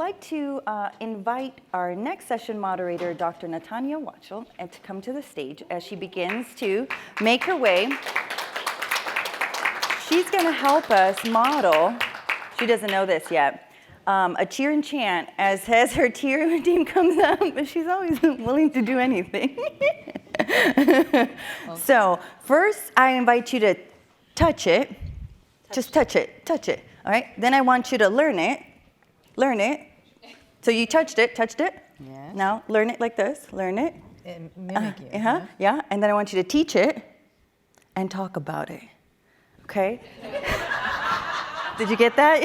like to invite our next session moderator, Dr. Natanya Wachtel, to come to the stage as she begins to make her way. She's going to help us model, she doesn't know this yet, a cheer and chant as her cheer team comes up, but she's always willing to do anything. So first, I invite you to touch it. Just touch it. All right? Then I want you to learn it. So you touched it. Yes. Now learn it like this. Learn it. And mimic you. Yeah. And then I want you to teach it and talk about it. Okay? Did you get that?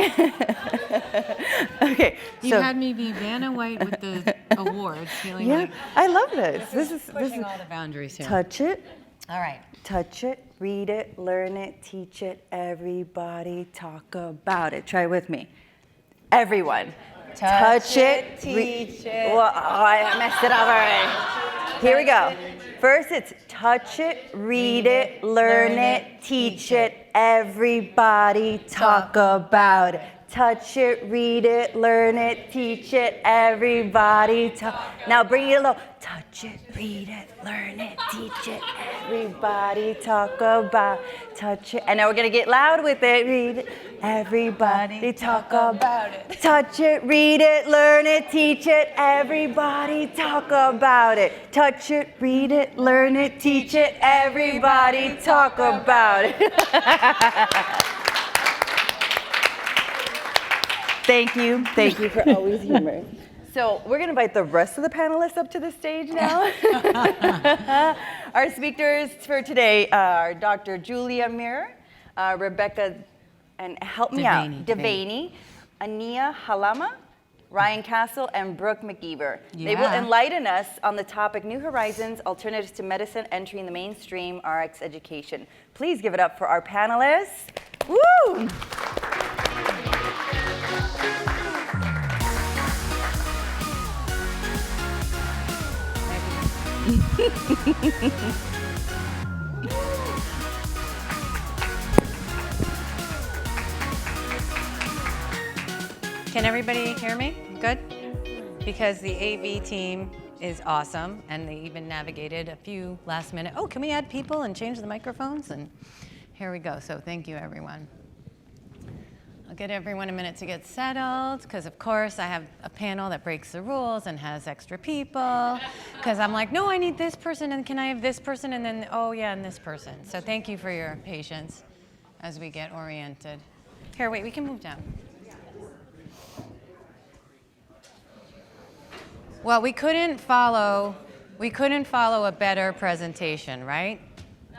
Okay. You had me be Vanna White with the awards, feeling like I love this. This is pushing all the boundaries here. Touch it. All right. Touch it, read it, learn it, teach it, everybody talk about it. Try with me. Everyone. Touch it, teach it. Well, I messed it up already. Here we go. First it's touch it, read it, learn it, teach it, everybody talk about it. Touch it, read it, learn it, teach it, everybody talk. Now bring it low. Touch it, read it, learn it, teach it, everybody talk about. Touch it, and now we're gonna get loud with it. Read it, everybody talk about it. Touch it, read it, learn it, teach it, everybody talk about it. Touch it, read it, learn it, teach it, everybody talk about it. Thank you for always humor. So we're going to invite the rest of the panelists up to the stage now. Our speakers for today are Dr. Julia Mirer, Rebecca, and help me out, Devaney, Ania Halama, Ryan Castle, and Brooke McKeever. Yeah. They will enlighten us on the topic New Horizons, Alternatives to Medicine Entering the Mainstream RX Education. Please give it up for our panelists. Woo! Can everybody hear me? Good? Because the AV team is awesome, and they even navigated a few last minute, oh, can we add people and change the microphones? And here we go. So thank you, everyone. I'll get everyone a minute to get settled, because of course I have a panel that breaks the rules and has extra people, because I'm like, no, I need this person, and can I have this person, and then, oh yeah, and this person. So thank you for your patience as we get oriented. Here, wait, we can move down. Well, we couldn't follow a better presentation, right?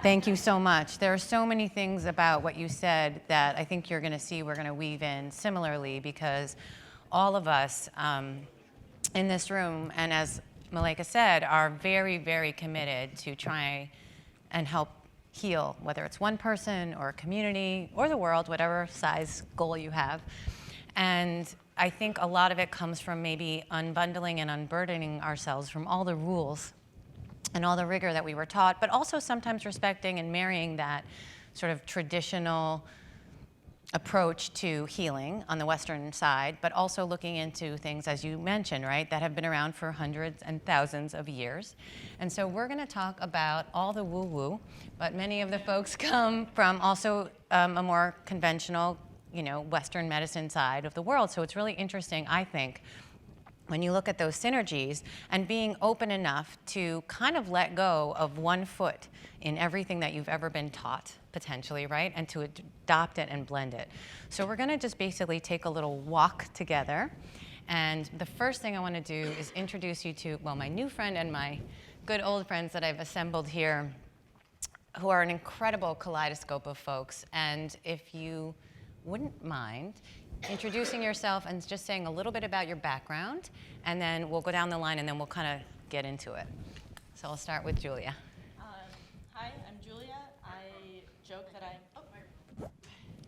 Thank you so much. There are so many things about what you said that I think you're going to see we're going to weave in similarly, because all of us in this room, and as Malika said, are very, very committed to try and help heal, whether it's one person or a community or the world, whatever size goal you have. And I think a lot of it comes from maybe unbundling and unburdening ourselves from all the rules and all the rigor that we were taught, but also sometimes respecting and marrying that sort of traditional approach to healing on the Western side, but also looking into things, as you mentioned, right, that have been around for hundreds and thousands of years. And so we're going to talk about all the woo-woo, but many of the folks come from also a more conventional, Western medicine side of the world. So it's really interesting, I think, when you look at those synergies and being open enough to kind of let go of one foot in everything that you've ever been taught, potentially, right? And to adopt it and blend it. So we're gonna just basically take a little walk together. And the first thing I wanna do is introduce you to, well, my new friend and my good old friends that I've assembled here, who are an incredible kaleidoscope of folks. And if you wouldn't mind introducing yourself and just saying a little bit about your background, and then we'll go down the line and then we'll kind of get into it. So I'll start with Julia. Hi, I'm Julia. I joke that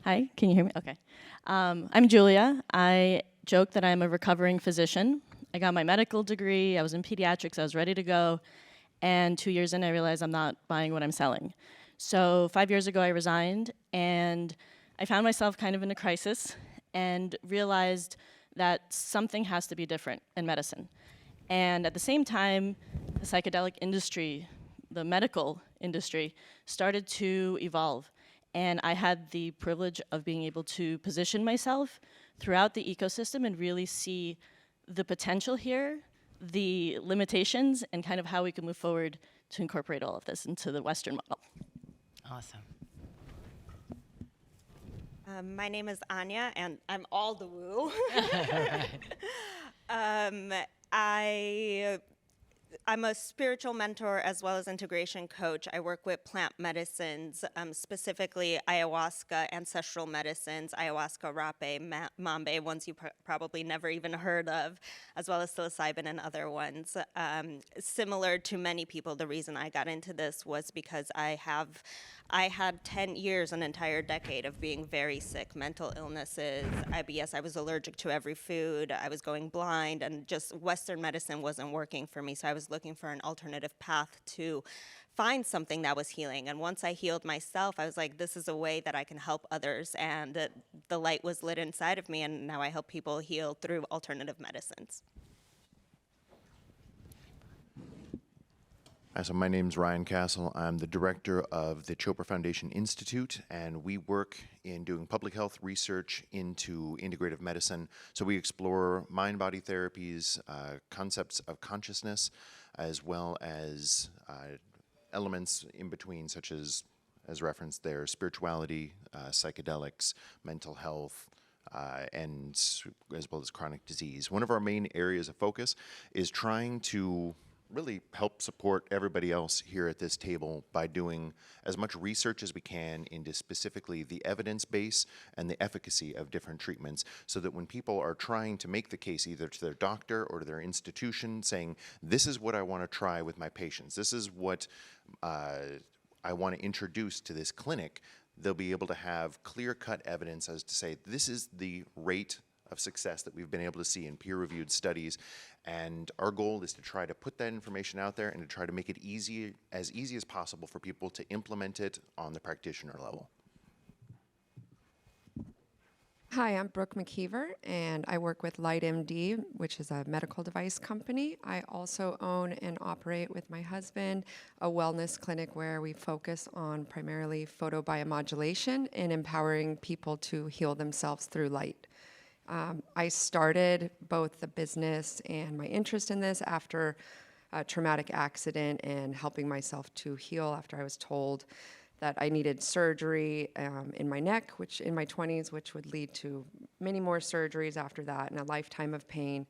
Hi, can you hear me? Okay. I'm Julia. I joke that I'm a recovering physician. I got my medical degree. I was in pediatrics. I was ready to go. And 2 years in, I realized I'm not buying what I'm selling. So 5 years ago, I resigned, and I found myself kind of in a crisis and realized that something has to be different in medicine. And at the same time, the psychedelic industry, the medical industry, started to evolve. And I had the privilege of being able to position myself throughout the ecosystem and really see the potential here, the limitations, and kind of how we can move forward to incorporate all of this into the Western model. Awesome. My name is Ania, and I'm all the woo. I'm a spiritual mentor as well as integration coach. I work with plant medicines, specifically ayahuasca, ancestral medicines, ayahuasca, rape, mambe, ones you probably never even heard of, as well as psilocybin and other ones. Similar to many people, the reason I got into this was because I had 10 years, an entire decade of being very sick, mental illnesses, IBS. I was allergic to every food. I was going blind, and just Western medicine wasn't working for me. So I was looking for an alternative path to find something that was healing. And once I healed myself, I was like, this is a way that I can help others. And the light was lit inside of me, and now I help people heal through alternative medicines. So my name's Ryan Castle. I'm the director of the Chopra Foundation Institute, and we work in doing public health research into integrative medicine. So we explore mind-body therapies, concepts of consciousness, as well as elements in between, such as referenced there, spirituality, psychedelics, mental health, and as well as chronic disease. One of our main areas of focus is trying to really help support everybody else here at this table by doing as much research as we can into specifically the evidence base and the efficacy of different treatments, so that when people are trying to make the case either to their doctor or to their institution saying, this is what I want to try with my patients, this is what I want to introduce to this clinic, they'll be able to have clear-cut evidence as to say, this is the rate of success that we've been able to see in peer-reviewed studies. And our goal is to try to put that information out there and to try to make it easy as possible for people to implement it on the practitioner level. Hi, I'm Brooke McKeever, and I work with LightMD, which is a medical device company. I also own and operate with my husband a wellness clinic where we focus on primarily photobiomodulation and empowering people to heal themselves through light. I started both the business and my interest in this after a traumatic accident and helping myself to heal after I was told that I needed surgery in my neck, which in my 20s, which would lead to many more surgeries after that and a lifetime of pain.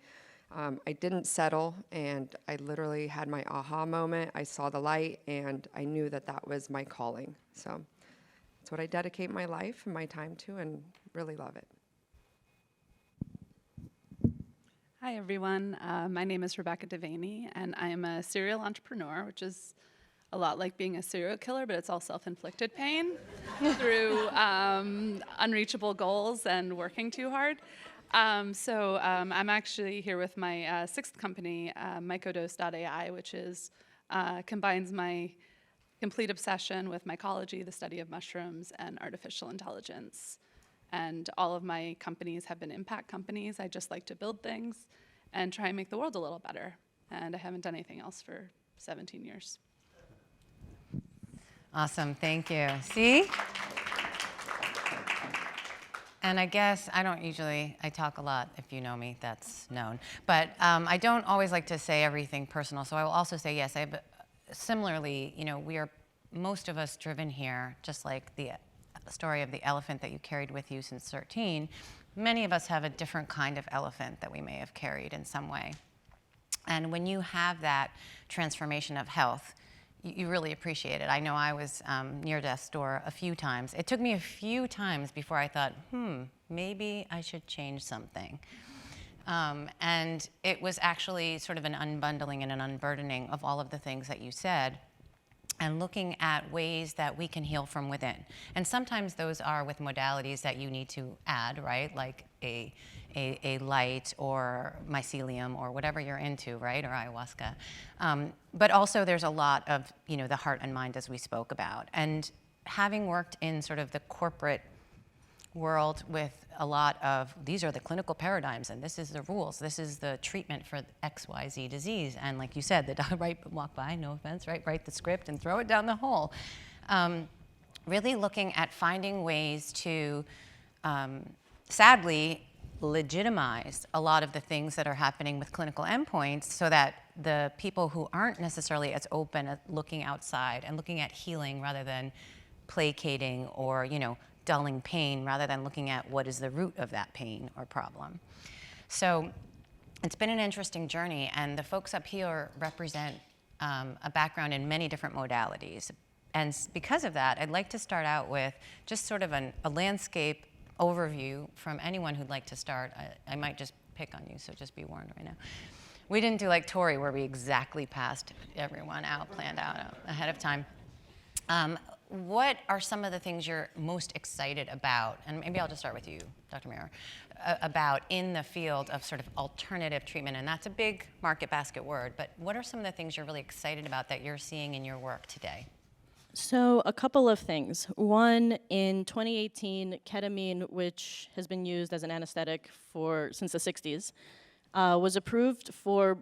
I didn't settle, and I literally had my aha moment. I saw the light, and I knew that that was my calling. So that's what I dedicate my life and my time to, and really love it. Hi, everyone. My name is Rebecca Devaney, and I am a serial entrepreneur, which is a lot like being a serial killer, but it's all self-inflicted pain through unreachable goals and working too hard. So I'm actually here with my sixth company, mycodose.ai, which is combines my complete obsession with mycology, the study of mushrooms, and artificial intelligence. And all of my companies have been impact companies. I just like to build things and try and make the world a little better. And I haven't done anything else for 17 years. Awesome, thank you. See? And I guess I talk a lot. If you know me, that's known. But I don't always like to say everything personal. So I will also say, yes, similarly, we are, most of us driven here, just like the story of the elephant that you carried with you since 13, many of us have a different kind of elephant that we may have carried in some way. And when you have that transformation of health, you really appreciate it. I know I was near death's door a few times. It took me a few times before I thought, maybe I should change something. And it was actually sort of an unbundling and an unburdening of all of the things that you said, and looking at ways that we can heal from within. And sometimes those are with modalities that you need to add, right? Like a light or mycelium or whatever you're into, right? Or ayahuasca. But also there's a lot of, the heart and mind, as we spoke about. And having worked in sort of the corporate world with a lot of, these are the clinical paradigms, and this is the rules, this is the treatment for XYZ disease. And like you said, the dog walk by, no offense, right? Write the script and throw it down the hole. Really looking at finding ways to, sadly, legitimize a lot of the things that are happening with clinical endpoints so that the people who aren't necessarily as open at looking outside and looking at healing rather than placating or, dulling pain rather than looking at what is the root of that pain or problem. So it's been an interesting journey, and the folks up here represent a background in many different modalities. And because of that, I'd like to start out with just sort of a landscape overview from anyone who'd like to start. I might just pick on you, so just be warned right now. We didn't do like Tori, where we exactly passed everyone out, planned out ahead of time. What are some of the things you're most excited about? And maybe I'll just start with you, Dr. Mirer, about in the field of sort of alternative treatment. And that's a big market basket word, but what are some of the things you're really excited about that you're seeing in your work today? So a couple of things. One, in 2018, ketamine, which has been used as an anesthetic since the 60s, was approved for,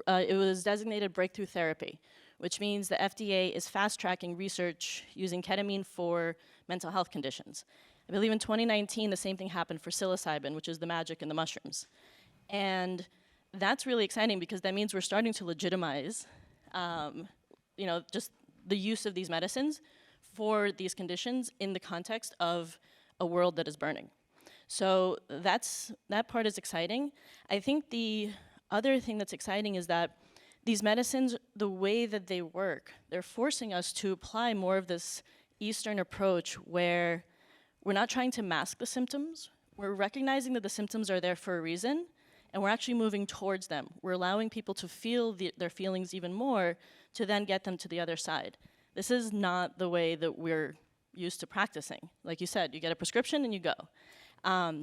it was designated breakthrough therapy, which means the FDA is fast-tracking research using ketamine for mental health conditions. I believe in 2019, the same thing happened for psilocybin, which is the magic in the mushrooms. And that's really exciting because that means we're starting to legitimize, just the use of these medicines for these conditions in the context of a world that is burning. So that part is exciting. I think the other thing that's exciting is that these medicines, the way that they work, they're forcing us to apply more of this Eastern approach where we're not trying to mask the symptoms. We're recognizing that the symptoms are there for a reason, and we're actually moving towards them. We're allowing people to feel their feelings even more to then get them to the other side. This is not the way that we're used to practicing. Like you said, you get a prescription and you go.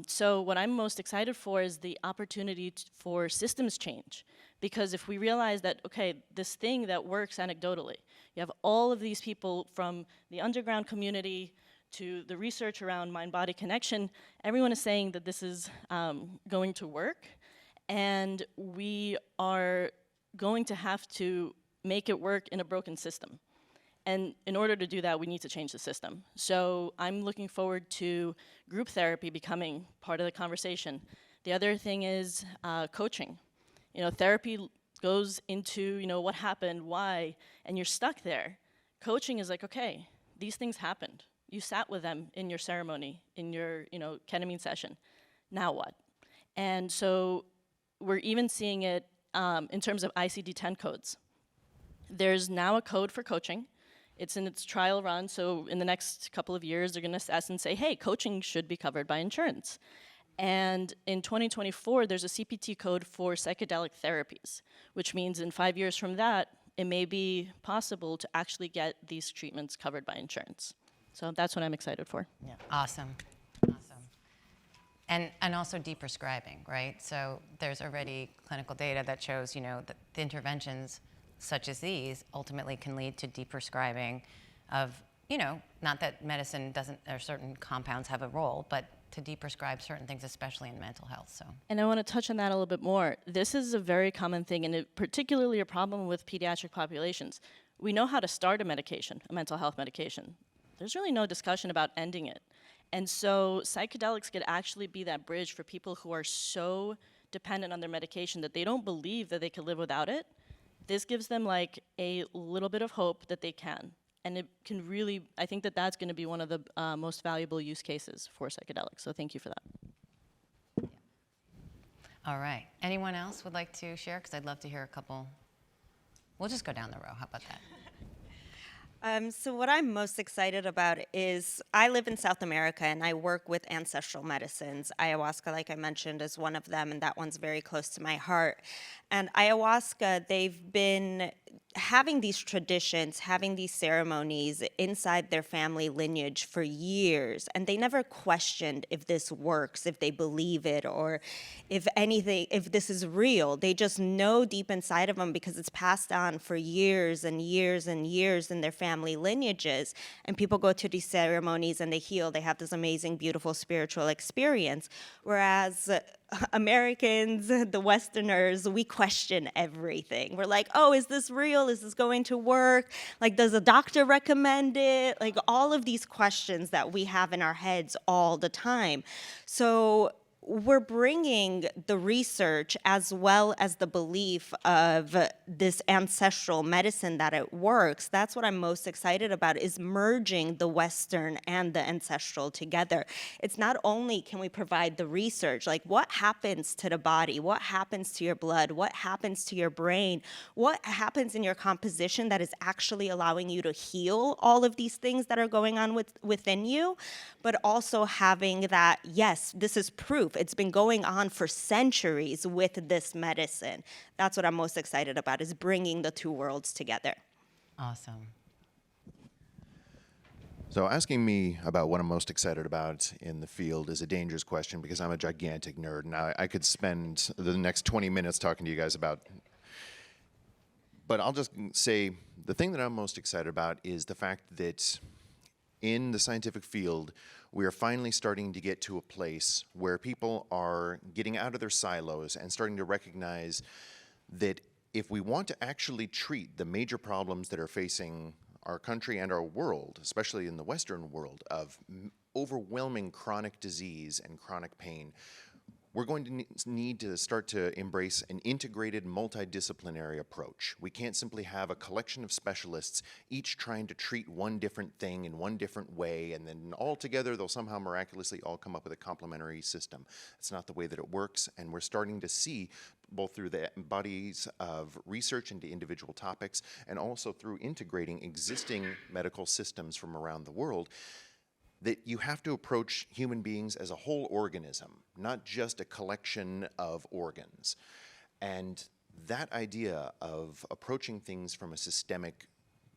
So what I'm most excited for is the opportunity for systems change. Because if we realize that, okay, this thing that works anecdotally, you have all of these people from the underground community to the research around mind-body connection, everyone is saying that this is going to work, and we are going to have to make it work in a broken system. And in order to do that, we need to change the system. So I'm looking forward to group therapy becoming part of the conversation. The other thing is coaching. Therapy goes into, what happened, why, and you're stuck there. Coaching is like, okay, these things happened. You sat with them in your ceremony, in your, ketamine session. Now what? And so we're even seeing it in terms of ICD-10 codes. There's now a code for coaching. It's in its trial run, so in the next couple of years, they're gonna assess and say, hey, coaching should be covered by insurance. And in 2024, there's a CPT code for psychedelic therapies, which means in 5 years from that, it may be possible to actually get these treatments covered by insurance. So that's what I'm excited for. Yeah. Awesome. And also deprescribing, right? So there's already clinical data that shows, that the interventions such as these ultimately can lead to deprescribing of, not that medicine doesn't, or certain compounds have a role, but to deprescribe certain things, especially in mental health. So. And I want to touch on that a little bit more. This is a very common thing, and particularly a problem with pediatric populations. We know how to start a medication, a mental health medication. There's really no discussion about ending it. And so psychedelics could actually be that bridge for people who are so dependent on their medication that they don't believe that they can live without it. This gives them like a little bit of hope that they can. And it can really, I think that that's going to be one of the most valuable use cases for psychedelics. So thank you for that. Yeah. All right. Anyone else would like to share? Because I'd love to hear a couple. We'll just go down the row. How about that? So what I'm most excited about is I live in South America and I work with ancestral medicines. Ayahuasca, like I mentioned, is one of them, and that one's very close to my heart. And ayahuasca, they've been having these traditions, having these ceremonies inside their family lineage for years, and they never questioned if this works, if they believe it, or if anything, if this is real. They just know deep inside of them because it's passed on for years and years and years in their family family lineages, and people go to these ceremonies and they heal. They have this amazing, beautiful spiritual experience. Whereas Americans, the Westerners, we question everything. We're like, oh, is this real? Is this going to work? Like, does a doctor recommend it? Like, all of these questions that we have in our heads all the time. So we're bringing the research as well as the belief of this ancestral medicine that it works. That's what I'm most excited about, is merging the Western and the ancestral together. It's not only can we provide the research, like what happens to the body, what happens to your blood, what happens to your brain, what happens in your composition that is actually allowing you to heal all of these things that are going on within you, but also having that, yes, this is proof. It's been going on for centuries with this medicine. That's what I'm most excited about, is bringing the two worlds together. Awesome. So asking me about what I'm most excited about in the field is a dangerous question, because I'm a gigantic nerd, and I could spend the next 20 minutes talking to you guys about. But I'll just say the thing that I'm most excited about is the fact that in the scientific field, we are finally starting to get to a place where people are getting out of their silos and starting to recognize that if we want to actually treat the major problems that are facing our country and our world, especially in the Western world, of overwhelming chronic disease and chronic pain, we're going to need to start to embrace an integrated, multidisciplinary approach. We can't simply have a collection of specialists, each trying to treat one different thing in one different way, and then all together they'll somehow miraculously all come up with a complementary system. It's not the way that it works, and we're starting to see, both through the bodies of research into individual topics and also through integrating existing medical systems from around the world, that you have to approach human beings as a whole organism, not just a collection of organs. And that idea of approaching things from a systemic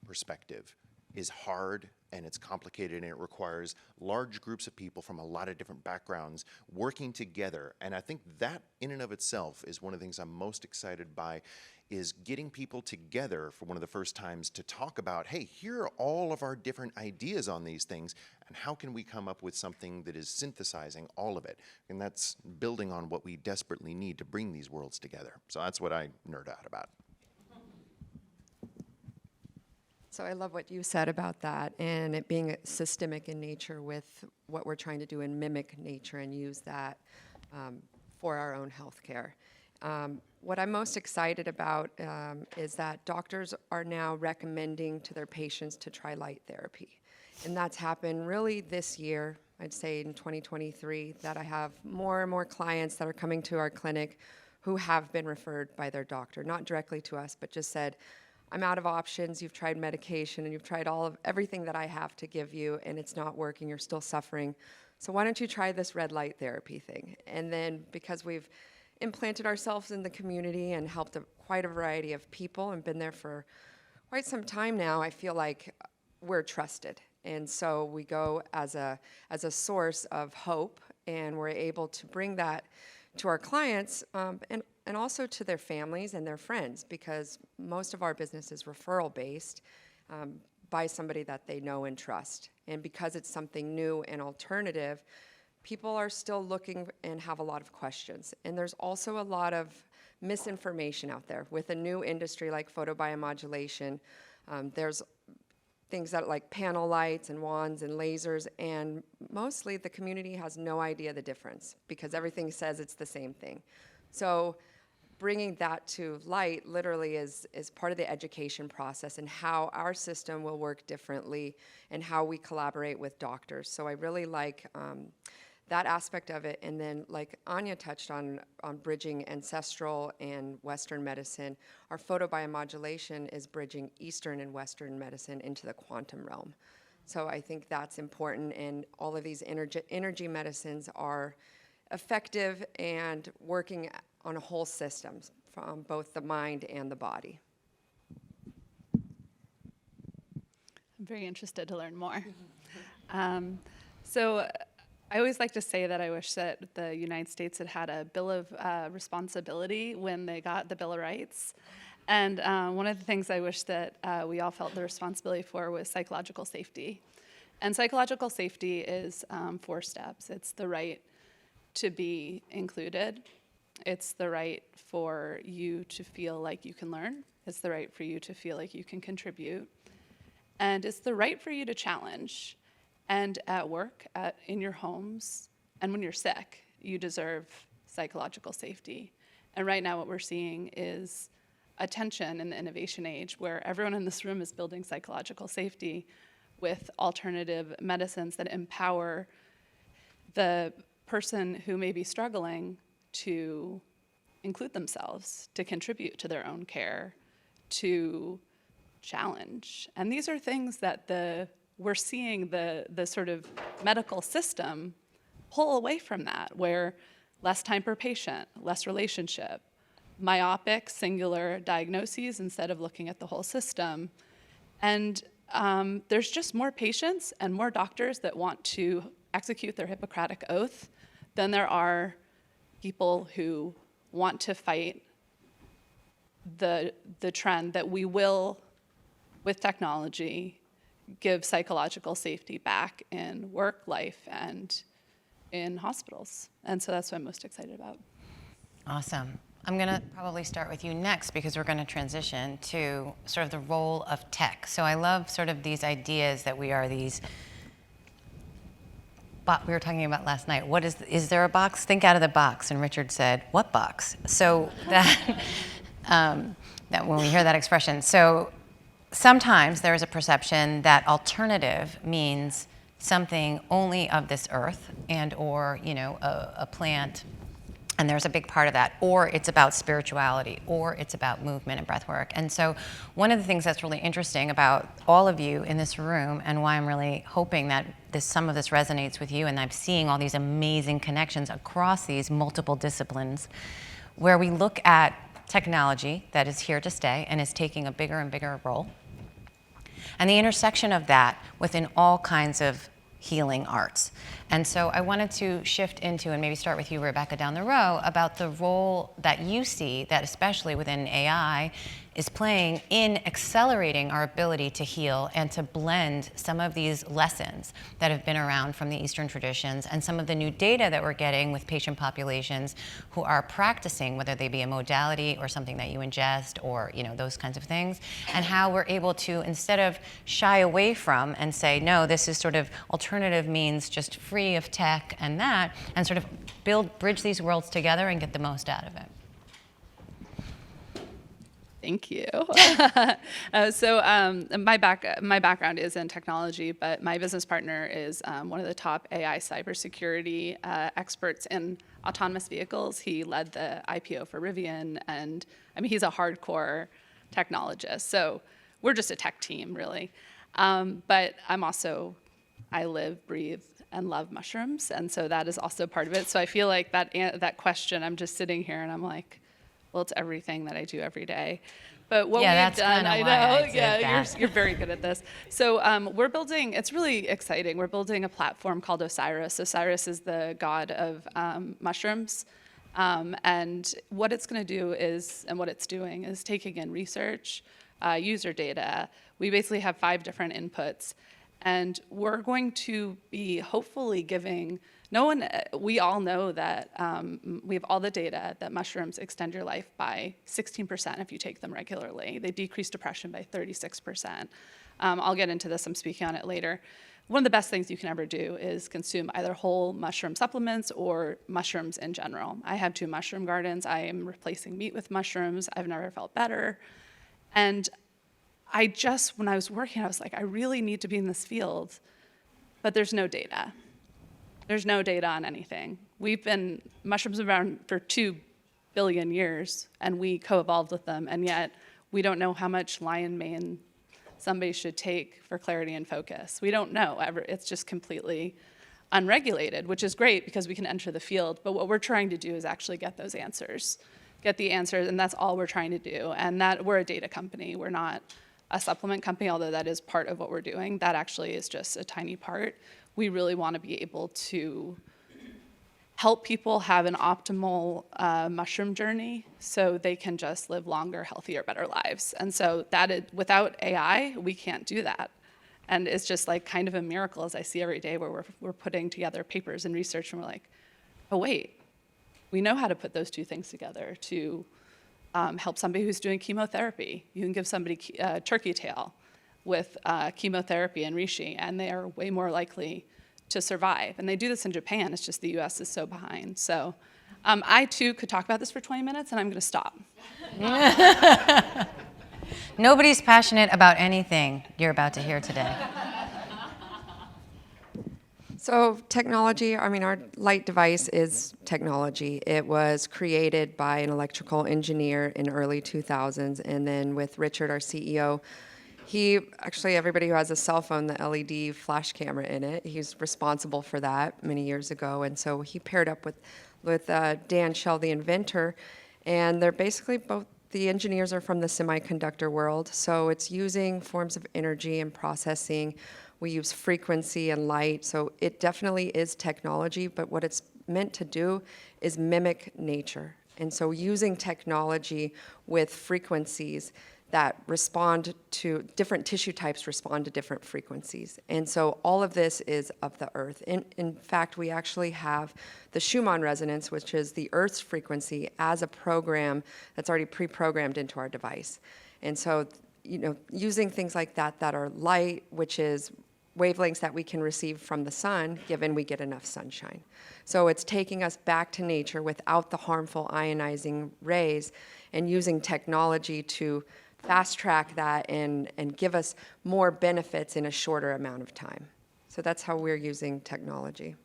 perspective is hard, and it's complicated, and it requires large groups of people from a lot of different backgrounds working together. And I think that in and of itself is one of the things I'm most excited by, is getting people together for one of the first times to talk about, hey, here are all of our different ideas on these things, and how can we come up with something that is synthesizing all of it? And that's building on what we desperately need to bring these worlds together. So that's what I nerd out about. So I love what you said about that, and it being systemic in nature with what we're trying to do and mimic nature and use that for our own healthcare. What I'm most excited about is that doctors are now recommending to their patients to try light therapy. And that's happened really this year, I'd say in 2023, that I have more and more clients that are coming to our clinic who have been referred by their doctor, not directly to us, but just said, I'm out of options, you've tried medication, and you've tried everything that I have to give you, and it's not working, you're still suffering. So why don't you try this red light therapy thing? And then because we've implanted ourselves in the community and helped quite a variety of people and been there for quite some time now, I feel like we're trusted. And so we go as a source of hope, and we're able to bring that to our clients and also to their families and their friends, because most of our business is referral based by somebody that they know and trust. And because it's something new and alternative, people are still looking and have a lot of questions. And there's also a lot of misinformation out there. With a new industry like photobiomodulation, there's things that like panel lights and wands and lasers, and mostly the community has no idea the difference because everything says it's the same thing. So bringing that to light literally is part of the education process and how our system will work differently and how we collaborate with doctors. So I really like that aspect of it. And then like Ania touched on bridging ancestral and Western medicine, our photobiomodulation is bridging Eastern and Western medicine into the quantum realm. So I think that's important, and all of these energy medicines are effective and working on a whole system from both the mind and the body. I'm very interested to learn more. So I always like to say that I wish that the United States had had a Bill of Responsibility when they got the Bill of Rights. And one of the things I wish that we all felt the responsibility for was psychological safety. And psychological safety is 4 steps. It's the right to be included. It's the right for you to feel like you can learn. It's the right for you to feel like you can contribute. And it's the right for you to challenge. And at work, in your homes, and when you're sick, you deserve psychological safety. And right now what we're seeing is a tension in the innovation age where everyone in this room is building psychological safety with alternative medicines that empower the person who may be struggling to include themselves, to contribute to their own care, to challenge. And these are things that we're seeing the sort of medical system pull away from that, where less time per patient, less relationship, myopic, singular diagnoses instead of looking at the whole system. And there's just more patients and more doctors that want to execute their Hippocratic oath than there are people who want to fight the trend that we will, with technology, give psychological safety back in work life and in hospitals. And so that's what I'm most excited about. Awesome. I'm going to probably start with you next because we're going to transition to sort of the role of tech. So I love sort of these ideas that we are these, we were talking about last night. What is there a box? Think out of the box. And Richard said, what box? So that, that when we hear that expression. So sometimes there is a perception that alternative means something only of this earth and or, a plant. And there's a big part of that, or it's about spirituality, or it's about movement and breath work. And so one of the things that's really interesting about all of you in this room and why I'm really hoping that some of this resonates with you, and I'm seeing all these amazing connections across these multiple disciplines, where we look at technology that is here to stay and is taking a bigger and bigger role, and the intersection of that within all kinds of healing arts. And so I wanted to shift into, and maybe start with you, Rebecca, down the row, about the role that you see that especially within AI is playing in accelerating our ability to heal and to blend some of these lessons that have been around from the Eastern traditions and some of the new data that we're getting with patient populations who are practicing, whether they be a modality or something that you ingest or those kinds of things, and how we're able to, instead of shy away from and say, no, this is sort of alternative means just free of tech and that, and sort of bridge these worlds together and get the most out of it. Thank you. My background is in technology, but my business partner is one of the top AI cybersecurity experts in autonomous vehicles. He led the IPO for Rivian, and he's a hardcore technologist. So we're just a tech team, really. But I live, breathe, and love mushrooms, and so that is also part of it. So I feel like that question, I'm just sitting here and I'm like, well, it's everything that I do every day. But what we've done, I know, you're very good at this. So we're building, it's really exciting. We're building a platform called Osiris. Osiris is the god of mushrooms. And what it's going to do is, and what it's doing is taking in research, user data. We basically have 5 different inputs. And we're going to be hopefully giving, we all know that we have all the data that mushrooms extend your life by 16% if you take them regularly. They decrease depression by 36%. I'll get into this, I'm speaking on it later. One of the best things you can ever do is consume either whole mushroom supplements or mushrooms in general. I have 2 mushroom gardens. I am replacing meat with mushrooms. I've never felt better. And when I was working, I was like, I really need to be in this field, but there's no data. There's no data on anything. Mushrooms have been around for 2 billion years, and we co-evolved with them, and yet we don't know how much lion mane somebody should take for clarity and focus. We don't know ever. It's just completely unregulated, which is great because we can enter the field, but what we're trying to do is actually get those answers. Get the answers, and that's all we're trying to do. And that we're a data company. We're not a supplement company, although that is part of what we're doing. That actually is just a tiny part. We really want to be able to help people have an optimal mushroom journey so they can just live longer, healthier, better lives. And so without AI, we can't do that. And it's just like kind of a miracle, as I see every day, where we're putting together papers and research, and we're like, oh wait, we know how to put those two things together to help somebody who's doing chemotherapy. You can give somebody turkey tail with chemotherapy and reishi, and they are way more likely to survive. And they do this in Japan. It's just the US is so behind. So I too could talk about this for 20 minutes, and I'm going to stop. Nobody's passionate about anything you're about to hear today. So technology, I mean, our light device is technology. It was created by an electrical engineer in early 2000s, and then with Richard, our CEO, everybody who has a cell phone, the LED flash camera in it, he's responsible for that many years ago, and so he paired up with Dan Schell, the inventor, and they're basically both, the engineers are from the semiconductor world, so it's using forms of energy and processing. We use frequency and light, so it definitely is technology, but what it's meant to do is mimic nature. And so using technology with frequencies that respond to, different tissue types respond to different frequencies. And so all of this is of the earth. In fact, we actually have the Schumann resonance, which is the Earth's frequency, as a program that's already pre-programmed into our device. And so, using things like that are light, which is wavelengths that we can receive from the sun, given we get enough sunshine. So it's taking us back to nature without the harmful ionizing rays, and using technology to fast track that and give us more benefits in a shorter amount of time. So that's how we're using technology.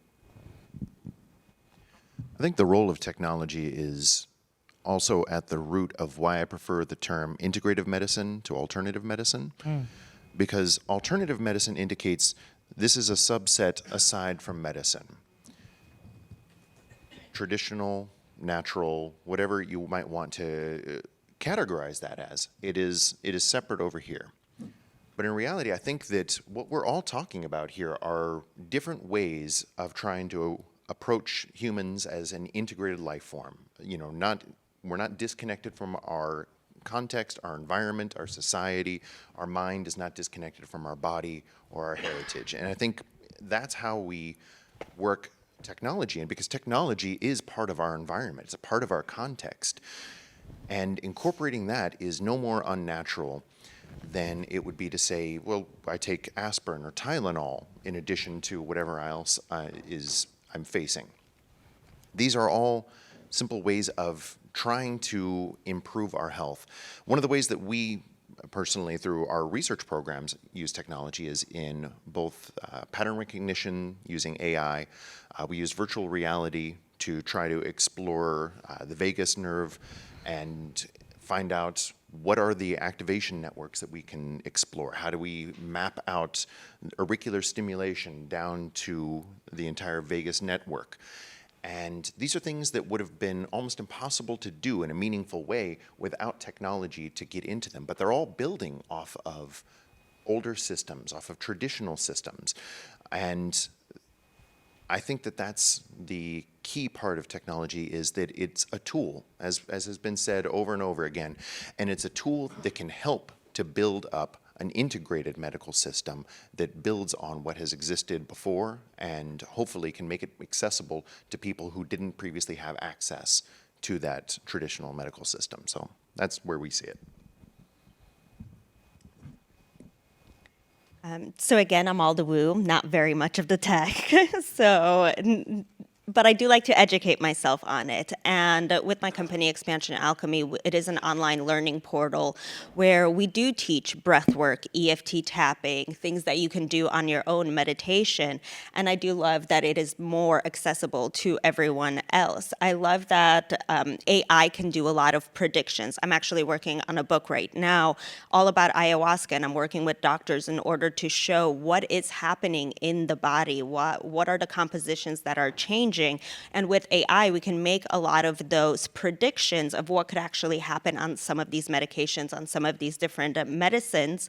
I think the role of technology is also at the root of why I prefer the term integrative medicine to alternative medicine. Because alternative medicine indicates this is a subset aside from medicine. Traditional, natural, whatever you might want to categorize that as, it is separate over here. But in reality, I think that what we're all talking about here are different ways of trying to approach humans as an integrated life form. We're not disconnected from our context, our environment, our society. Our mind is not disconnected from our body or our heritage. And I think that's how we work technology, and because technology is part of our environment, it's a part of our context. And incorporating that is no more unnatural than it would be to say, well, I take aspirin or Tylenol in addition to whatever else I'm facing. These are all simple ways of trying to improve our health. One of the ways that we personally, through our research programs, use technology is in both pattern recognition using AI. We use virtual reality to try to explore the vagus nerve and find out what are the activation networks that we can explore. How do we map out auricular stimulation down to the entire vagus network? And these are things that would have been almost impossible to do in a meaningful way without technology to get into them. But they're all building off of older systems, off of traditional systems. And I think that that's the key part of technology, is that it's a tool, as has been said over and over again. And it's a tool that can help to build up an integrated medical system that builds on what has existed before and hopefully can make it accessible to people who didn't previously have access to that traditional medical system. So that's where we see it. So again, I'm all the woo, not very much of the tech. But I do like to educate myself on it. And with my company, Xpansion Alchemy, it is an online learning portal where we do teach breath work, EFT tapping, things that you can do on your own, meditation. And I do love that it is more accessible to everyone else. I love that AI can do a lot of predictions. I'm actually working on a book right now all about ayahuasca, and I'm working with doctors in order to show what is happening in the body, what are the compositions that are changing, changing. And with AI, we can make a lot of those predictions of what could actually happen on some of these medications, on some of these different medicines,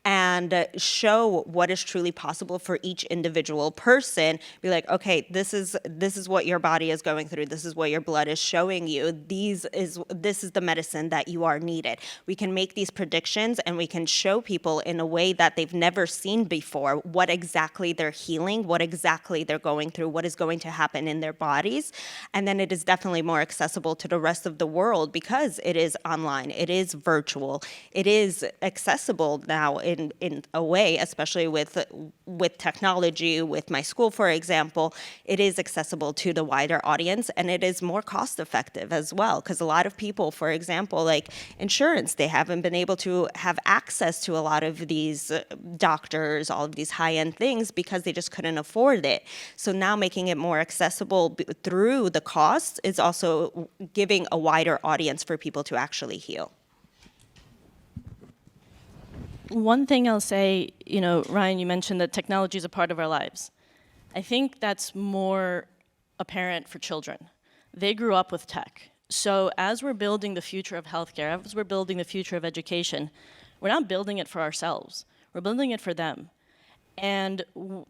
and show what is truly possible for each individual person. Be like, okay, this is what your body is going through. This is what your blood is showing you. This is the medicine that you are needed. We can make these predictions, and we can show people in a way that they've never seen before what exactly they're healing, what exactly they're going through, what is going to happen in their bodies. And then it is definitely more accessible to the rest of the world because it is online, it is virtual, it is accessible now in a way, especially with technology, with my school, for example. It is accessible to the wider audience, and it is more cost effective as well, because a lot of people, for example, like insurance, they haven't been able to have access to a lot of these doctors, all of these high-end things, because they just couldn't afford it. So now making it more accessible through the cost is also giving a wider audience for people to actually heal. One thing I'll say, Ryan, you mentioned that technology is a part of our lives. I think that's more apparent for children. They grew up with tech. So as we're building the future of healthcare, as we're building the future of education, we're not building it for ourselves. We're building it for them. And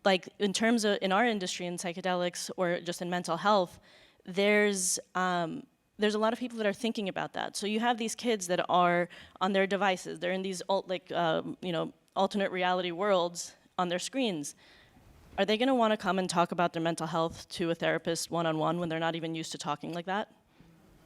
like in terms of in our industry, in psychedelics or just in mental health, there's a lot of people that are thinking about that. So you have these kids that are on their devices. They're in these alternate reality worlds on their screens. Are they going to want to come and talk about their mental health to a therapist one-on-one when they're not even used to talking like that?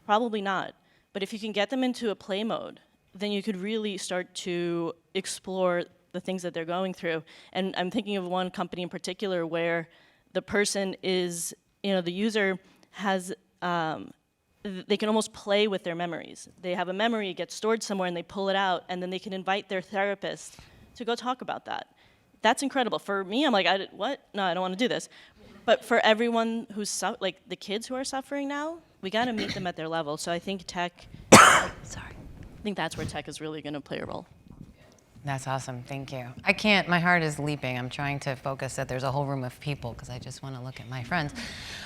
Probably not. But if you can get them into a play mode, then you could really start to explore the things that they're going through. And I'm thinking of one company in particular where the person is, the user has, they can almost play with their memories. They have a memory, it gets stored somewhere, and they pull it out, and then they can invite their therapist to go talk about that. That's incredible. For me, I'm like, what? No, I don't want to do this. But for everyone who's, like the kids who are suffering now, we got to meet them at their level. So I think tech, I think that's where tech is really going to play a role. That's awesome, thank you. My heart is leaping. I'm trying to focus that there's a whole room of people because I just want to look at my friends.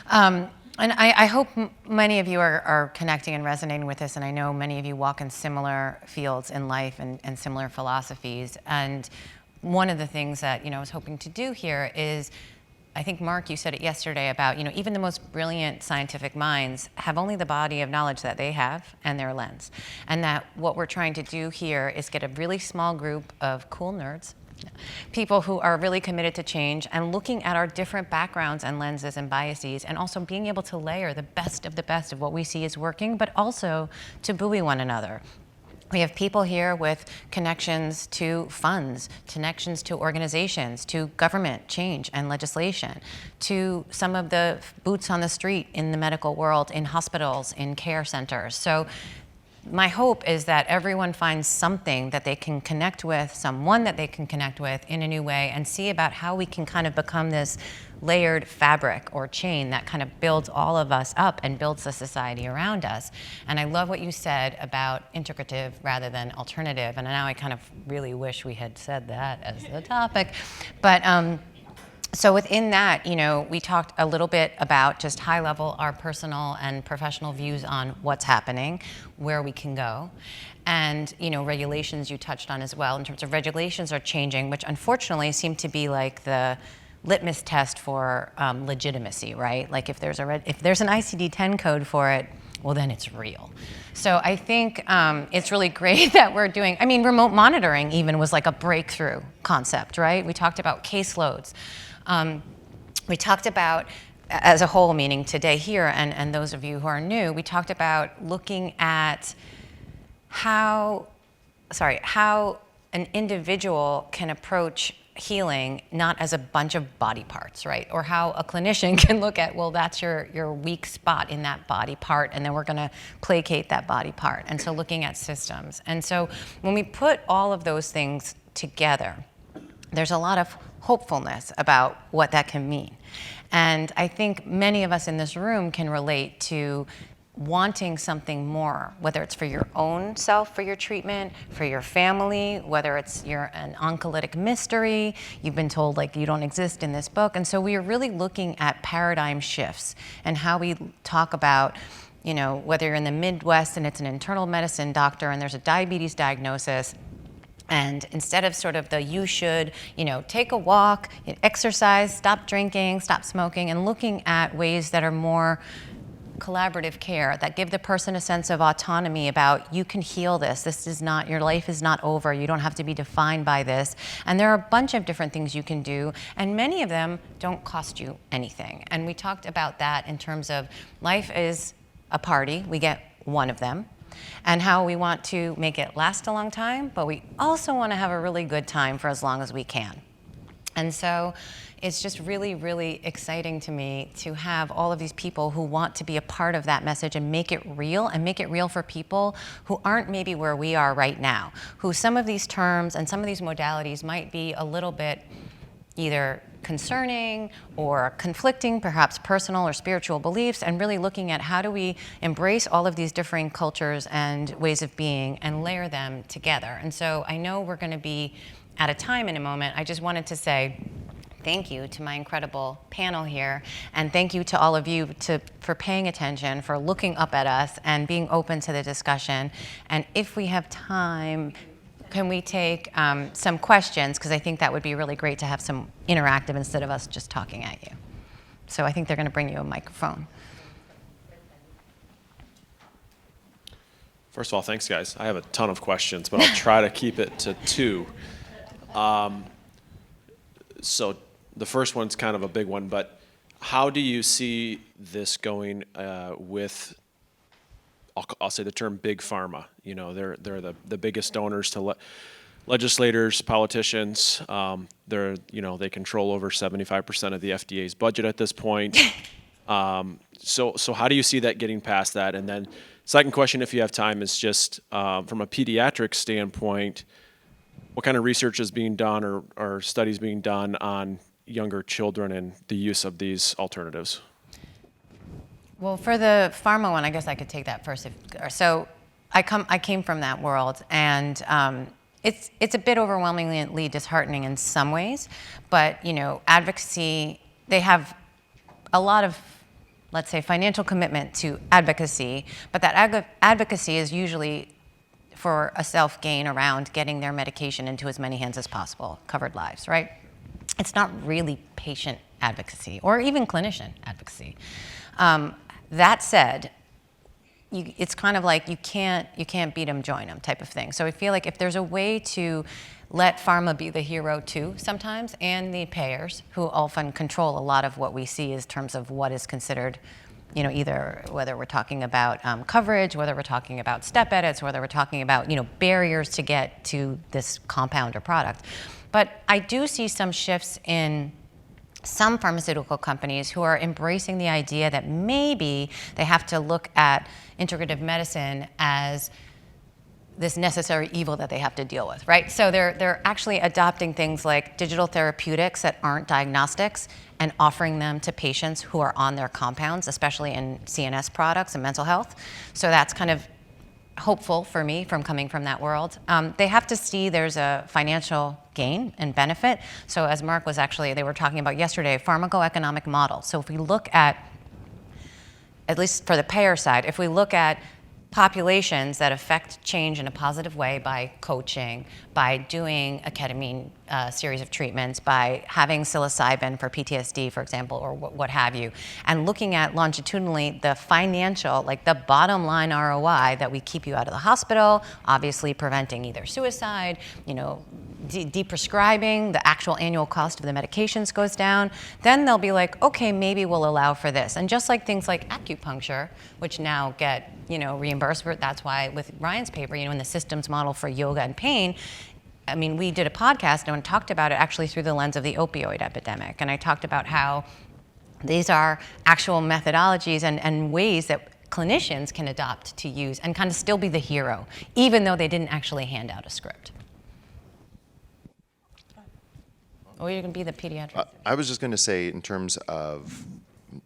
And I hope many of you are connecting and resonating with this, and I know many of you walk in similar fields in life and similar philosophies. And one of the things that I was hoping to do here is, I think, Mark, you said it yesterday about, even the most brilliant scientific minds have only the body of knowledge that they have and their lens. And that what we're trying to do here is get a really small group of cool nerds, people who are really committed to change and looking at our different backgrounds and lenses and biases, and also being able to layer the best of what we see is working, but also to buoy one another. We have people here with connections to funds, connections to organizations, to government change and legislation, to some of the boots on the street in the medical world, in hospitals, in care centers. So my hope is that everyone finds something that they can connect with, someone that they can connect with in a new way, and see about how we can kind of become this layered fabric or chain that kind of builds all of us up and builds the society around us. And I love what you said about integrative rather than alternative. And now I kind of really wish we had said that as the topic. But so within that, we talked a little bit about just high level, our personal and professional views on what's happening, where we can go. And, regulations you touched on as well. In terms of regulations are changing, which unfortunately seem to be like the litmus test for legitimacy, right? Like if there's an ICD-10 code for it, well, then it's real. So I think it's really great that we're doing, remote monitoring even was like a breakthrough concept, right? We talked about caseloads. We talked about, as a whole, meaning today here, and those of you who are new, we talked about looking at how an individual can approach healing not as a bunch of body parts, right? Or how a clinician can look at, well, that's your weak spot in that body part, and then we're gonna placate that body part. And so looking at systems. And so when we put all of those things together, there's a lot of hopefulness about what that can mean. And I think many of us in this room can relate to wanting something more, whether it's for your own self, for your treatment, for your family, whether it's you're an oncolytic mystery, you've been told like you don't exist in this book. And so we are really looking at paradigm shifts and how we talk about, you know, whether you're in the Midwest and it's an internal medicine doctor and there's a diabetes diagnosis, and instead of sort of the you should, you know, take a walk, exercise, stop drinking, stop smoking, and looking at ways that are more collaborative care that give the person a sense of autonomy about you can heal this. This is not, your life is not over. You don't have to be defined by this. And there are a bunch of different things you can do, and many of them don't cost you anything. And we talked about that in terms of life is a party. We get one of them. And how we want to make it last a long time, but we also want to have a really good time for as long as we can. And so it's just really, really exciting to me to have all of these people who want to be a part of that message and make it real for people who aren't maybe where we are right now, who some of these terms and some of these modalities might be a little bit either concerning or conflicting, perhaps personal or spiritual beliefs, and really looking at how do we embrace all of these differing cultures and ways of being and layer them together. And so I know we're going to be at a time in a moment. I just wanted to say thank you to my incredible panel here, and thank you to all of you for paying attention, for looking up at us and being open to the discussion. And if we have time, can we take some questions? Because I think that would be really great to have some interactive instead of us just talking at you. So I think they're going to bring you a microphone. First of all, thanks, guys. I have a ton of questions, but I'll try to keep it to two. So the first one's kind of a big one, but how do you see this going with, I'll say the term big pharma? You know, they're the biggest donors to legislators, politicians. They control over 75% of the FDA's budget at this point. So how do you see that getting past that? And then second question, if you have time, is just from a pediatric standpoint, what kind of research is being done or studies being done on younger children and the use of these alternatives? Well, for the pharma one, I guess I could take that first. So I came from that world, and it's a bit overwhelmingly disheartening in some ways, but you know, advocacy, they have a lot of, let's say, financial commitment to advocacy, but that advocacy is usually for a self-gain around getting their medication into as many hands as possible, covered lives, right? It's not really patient advocacy or even clinician advocacy. That said, it's kind of like you can't beat them, join them type of thing. So I feel like if there's a way to let pharma be the hero too sometimes, and the payers, who often control a lot of what we see in terms of what is considered, you know, either whether we're talking about coverage, whether we're talking about step edits, whether we're talking about, you know, barriers to get to this compound or product. But I do see some shifts in some pharmaceutical companies who are embracing the idea that maybe they have to look at integrative medicine as this necessary evil that they have to deal with, right? So they're actually adopting things like digital therapeutics that aren't diagnostics and offering them to patients who are on their compounds, especially in CNS products and mental health. So that's kind of hopeful for me from coming from that world. They have to see there's a financial gain and benefit. So as Mark was they were talking about yesterday, pharmacoeconomic model. So if we look at least for the payer side, if we look at populations that affect change in a positive way by coaching, by doing a ketamine series of treatments, by having psilocybin for PTSD, for example, or what have you, and looking at longitudinally the financial, like the bottom line ROI that we keep you out of the hospital, obviously preventing either suicide, you know, deprescribing, the actual annual cost of the medications goes down, then they'll be like, okay, maybe we'll allow for this. And just like things like acupuncture, which now get, you know, reimbursed for, that's why with Ryan's paper, you know, in the systems model for yoga and pain, I mean, we did a podcast and talked about it actually through the lens of the opioid epidemic. And I talked about how these are actual methodologies and ways that clinicians can adopt to use and kind of still be the hero, even though they didn't actually hand out a script. Or you can be the pediatric. I was just going to say, in terms of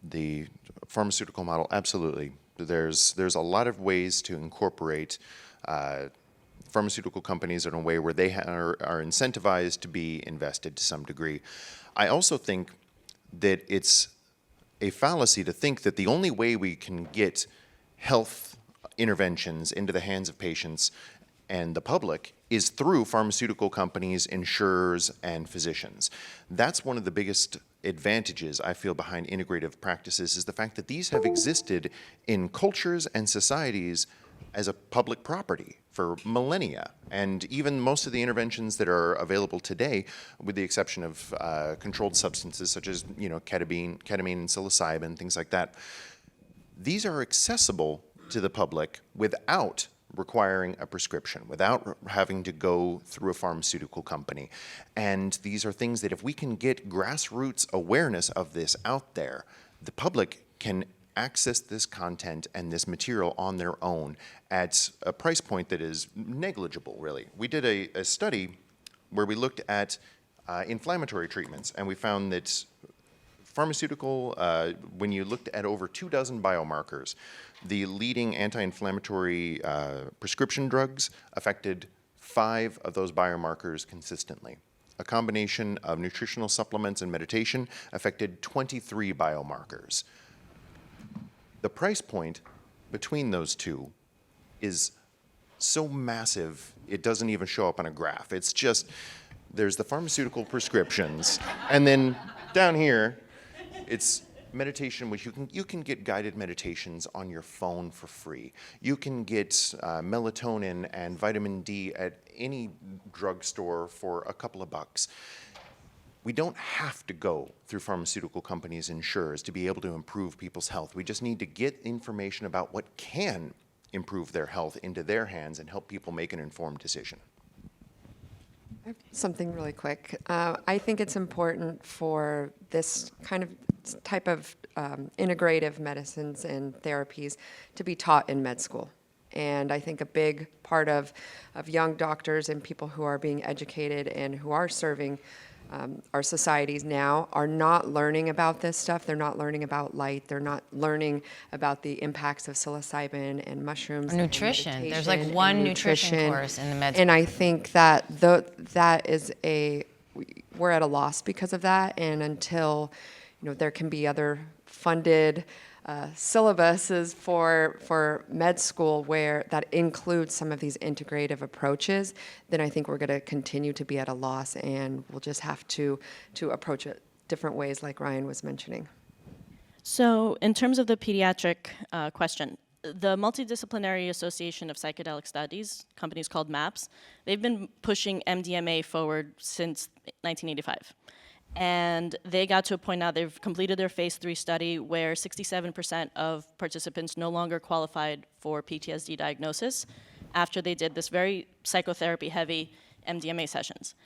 the pharmaceutical model, absolutely. There's a lot of ways to incorporate pharmaceutical companies in a way where they are incentivized to be invested to some degree. I also think that it's a fallacy to think that the only way we can get health interventions into the hands of patients and the public is through pharmaceutical companies, insurers, and physicians. That's one of the biggest advantages I feel behind integrative practices, is the fact that these have existed in cultures and societies as a public property for millennia. And even most of the interventions that are available today, with the exception of controlled substances such as ketamine and psilocybin, things like that, these are accessible to the public without requiring a prescription, without having to go through a pharmaceutical company. And these are things that if we can get grassroots awareness of this out there, the public can access this content and this material on their own at a price point that is negligible, really. We did a study where we looked at inflammatory treatments, and we found that pharmaceutical, when you looked at over 24 biomarkers, the leading anti-inflammatory prescription drugs affected 5 of those biomarkers consistently. A combination of nutritional supplements and meditation affected 23 biomarkers. The price point between those two is so massive, it doesn't even show up on a graph. It's just, there's the pharmaceutical prescriptions, and then down here, it's meditation, which you can get guided meditations on your phone for free. You can get melatonin and vitamin D at any drugstore for a couple of bucks. We don't have to go through pharmaceutical companies and insurers to be able to improve people's health. We just need to get information about what can improve their health into their hands and help people make an informed decision. Something really quick. I think it's important for this type of integrative medicines and therapies to be taught in med school. And I think a big part of young doctors and people who are being educated and who are serving our societies now are not learning about this stuff. They're not learning about light. They're not learning about the impacts of psilocybin and mushrooms. Nutrition. There's like one nutrition course in the med school. And I think that that is we're at a loss because of that. And until there can be other funded syllabuses for med school where that includes some of these integrative approaches, then I think we're going to continue to be at a loss, and we'll just have to approach it different ways, like Ryan was mentioning. So in terms of the pediatric question, the Multidisciplinary Association of Psychedelic Studies, companies called MAPS, they've been pushing MDMA forward since 1985. And they got to a point now, they've completed their phase 3 study where 67% of participants no longer qualified for PTSD diagnosis after they did this very psychotherapy-heavy MDMA sessions.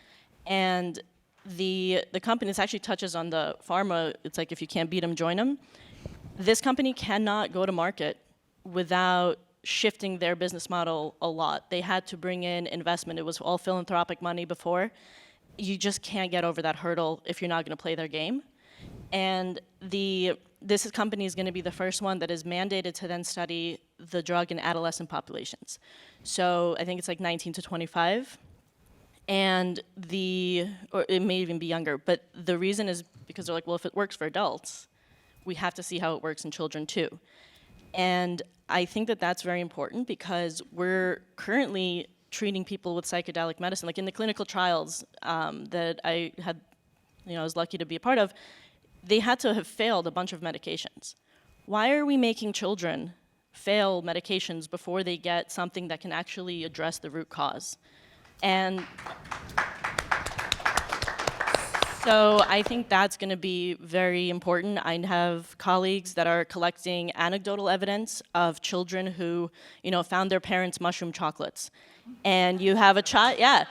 And the company, this actually touches on the pharma, it's like if you can't beat them, join them. This company cannot go to market without shifting their business model a lot. They had to bring in investment. It was all philanthropic money before. You just can't get over that hurdle if you're not going to play their game. And this company is going to be the first one that is mandated to then study the drug in adolescent populations. So I think it's like 19 to 25. And or it may even be younger, but the reason is because they're like, well, if it works for adults, we have to see how it works in children too. And I think that that's very important because we're currently treating people with psychedelic medicine. Like in the clinical trials that I had, I was lucky to be a part of, they had to have failed a bunch of medications. Why are we making children fail medications before they get something that can actually address the root cause? And so I think that's going to be very important. I have colleagues that are collecting anecdotal evidence of children who, found their parents' mushroom chocolates. And you have a child, yeah.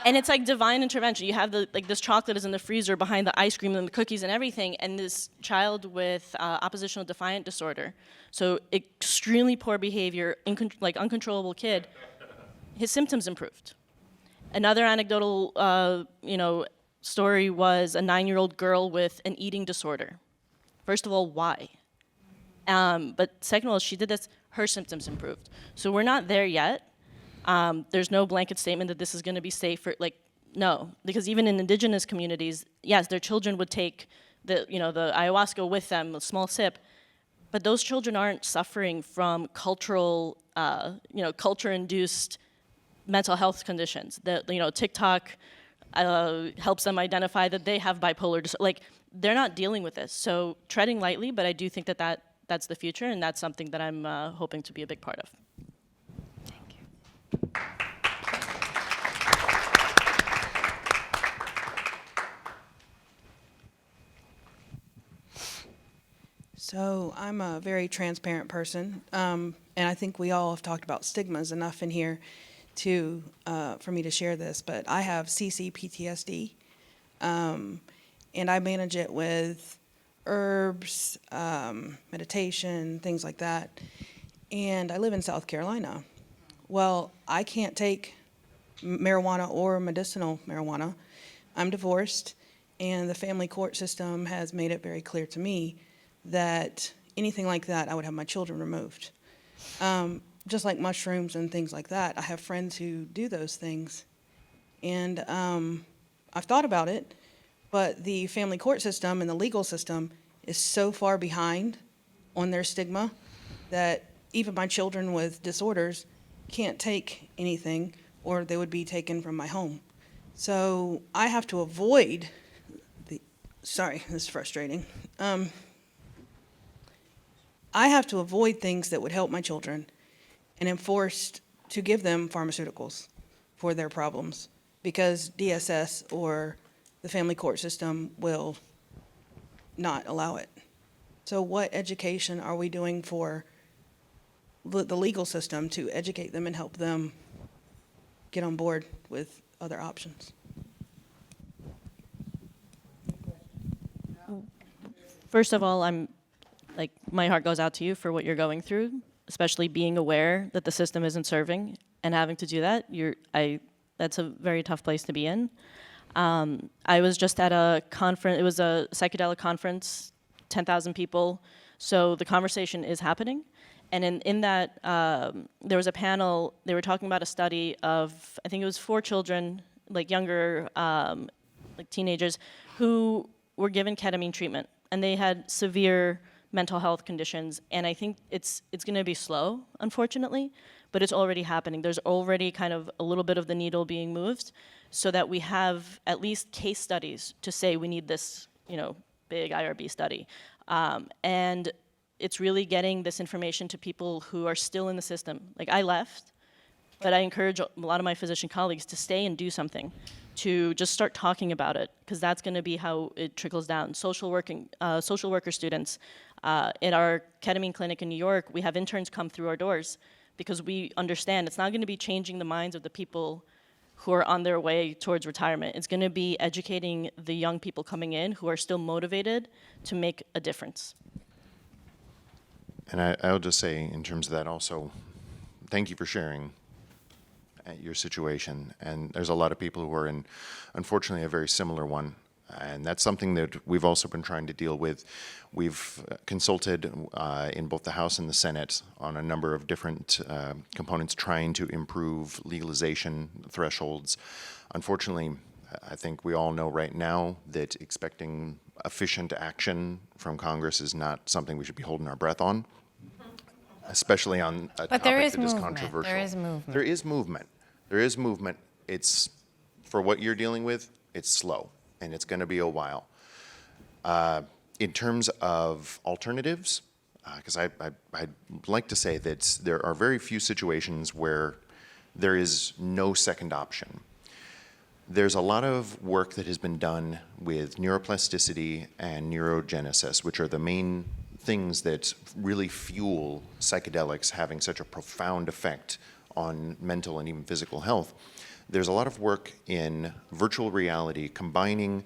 And it's like divine intervention. You have this chocolate is in the freezer behind the ice cream and the cookies and everything, and this child with oppositional defiant disorder, so extremely poor behavior, uncontrollable kid, his symptoms improved. Another anecdotal, story was a 9-year-old girl with an eating disorder. First of all, why? But second of all, she did this, her symptoms improved. So we're not there yet. There's no blanket statement that this is going to be safe for, like, no, because even in indigenous communities, yes, their children would take the ayahuasca with them, a small sip, but those children aren't suffering from culture-induced mental health conditions. TikTok helps them identify that they have bipolar disorder. Like, they're not dealing with this. So treading lightly, but I do think that's the future, and that's something that I'm hoping to be a big part of. Thank you. So I'm a very transparent person, and I think we all have talked about stigmas enough in here for me to share this. But I have CCPTSD, and I manage it with herbs, meditation, things like that. And I live in South Carolina. Well, I can't take marijuana or medicinal marijuana. I'm divorced, and the family court system has made it very clear to me that anything like that, I would have my children removed. Just like mushrooms and things like that. I have friends who do those things. And I've thought about it, but the family court system and the legal system is so far behind on their stigma that even my children with disorders can't take anything, or they would be taken from my home. So I have to avoid sorry, this is frustrating. I have to avoid things that would help my children, and am forced to give them pharmaceuticals for their problems because DSS or the family court system will not allow it. So what education are we doing for the legal system to educate them and help them get on board with other options? First of all, my heart goes out to you for what you're going through, especially being aware that the system isn't serving and having to do that. That's a very tough place to be in. I was just at a conference, it was a psychedelic conference, 10,000 people. So the conversation is happening. And in that, there was a panel, they were talking about a study of, I think it was 4 children, younger, teenagers, who were given ketamine treatment. And they had severe mental health conditions, and I think it's going to be slow, unfortunately, but it's already happening. There's already kind of a little bit of the needle being moved, so that we have at least case studies to say we need this, big IRB study, and it's really getting this information to people who are still in the system. Like, I left, but I encourage a lot of my physician colleagues to stay and do something, to just start talking about it, because that's going to be how it trickles down. Social worker students. In our ketamine clinic in New York, we have interns come through our doors because we understand it's not going to be changing the minds of the people who are on their way towards retirement. It's going to be educating the young people coming in who are still motivated to make a difference. And I'll just say, in terms of that also, thank you for sharing your situation. And there's a lot of people who are in, unfortunately, a very similar one. And that's something that we've also been trying to deal with. We've consulted in both the House and the Senate on a number of different components trying to improve legalization thresholds. Unfortunately, I think we all know right now that expecting efficient action from Congress is not something we should be holding our breath on, especially on a topic that is controversial. There is movement. There is movement. There is movement. It's, for what you're dealing with, it's slow, and it's going to be a while. In terms of alternatives, because I'd like to say that there are very few situations where there is no second option. There's a lot of work that has been done with neuroplasticity and neurogenesis, which are the main things that really fuel psychedelics having such a profound effect on mental and even physical health. There's a lot of work in virtual reality, combining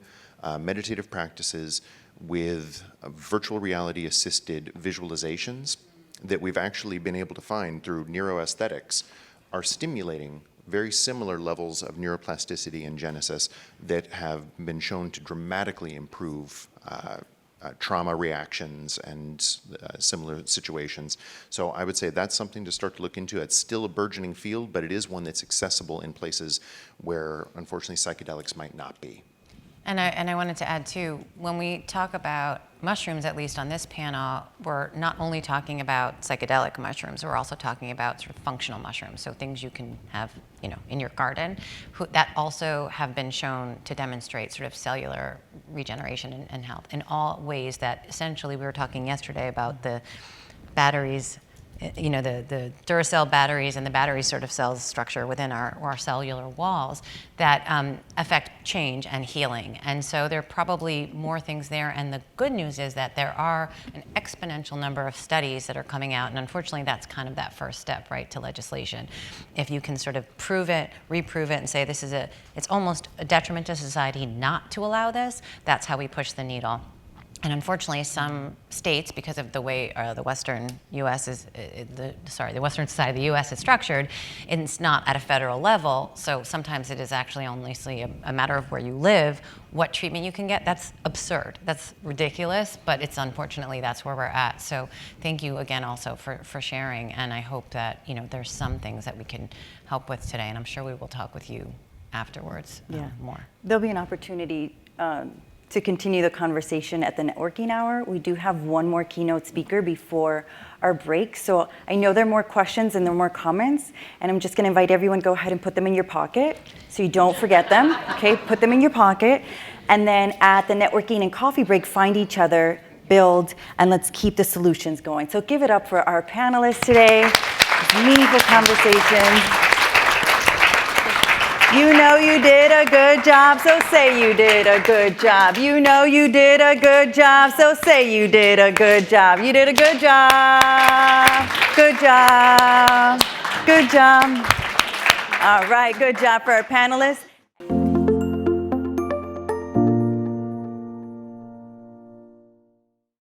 meditative practices with virtual reality assisted visualizations that we've actually been able to find through neuroaesthetics are stimulating very similar levels of neuroplasticity and genesis that have been shown to dramatically improve trauma reactions and similar situations. So I would say that's something to start to look into. It's still a burgeoning field, but it is one that's accessible in places where, unfortunately, psychedelics might not be. And I wanted to add too, when we talk about mushrooms, at least on this panel, we're not only talking about psychedelic mushrooms, we're also talking about sort of functional mushrooms, so things you can have, in your garden, that also have been shown to demonstrate sort of cellular regeneration and health in all ways that essentially we were talking yesterday about the batteries, the Duracell batteries and the battery sort of cells structure within our cellular walls that affect change and healing. And so there are probably more things there. And the good news is that there are an exponential number of studies that are coming out. And unfortunately, that's kind of that first step, right, to legislation. If you can sort of prove it, reprove it, and say it's almost a detriment to society not to allow this, that's how we push the needle. And unfortunately, some states, because of the way the Western U.S. the Western side of the U.S. is structured, it's not at a federal level. So sometimes it is actually only a matter of where you live, what treatment you can get. That's absurd. That's ridiculous. But it's unfortunately that's where we're at. So thank you again also for sharing. And I hope that there's some things that we can help with today. And I'm sure we will talk with you afterwards more. There'll be an opportunity to continue the conversation at the networking hour. We do have one more keynote speaker before our break. So I know there are more questions and there are more comments, and I'm just gonna invite everyone, go ahead and put them in your pocket so you don't forget them, okay? Put them in your pocket. And then at the networking and coffee break, find each other, build, and let's keep the solutions going. So give it up for our panelists today. Meaningful conversations. You know you did a good job, so say you did a good job. You know you did a good job, so say you did a good job. You did a good job. Good job. Good job. All right, good job for our panelists.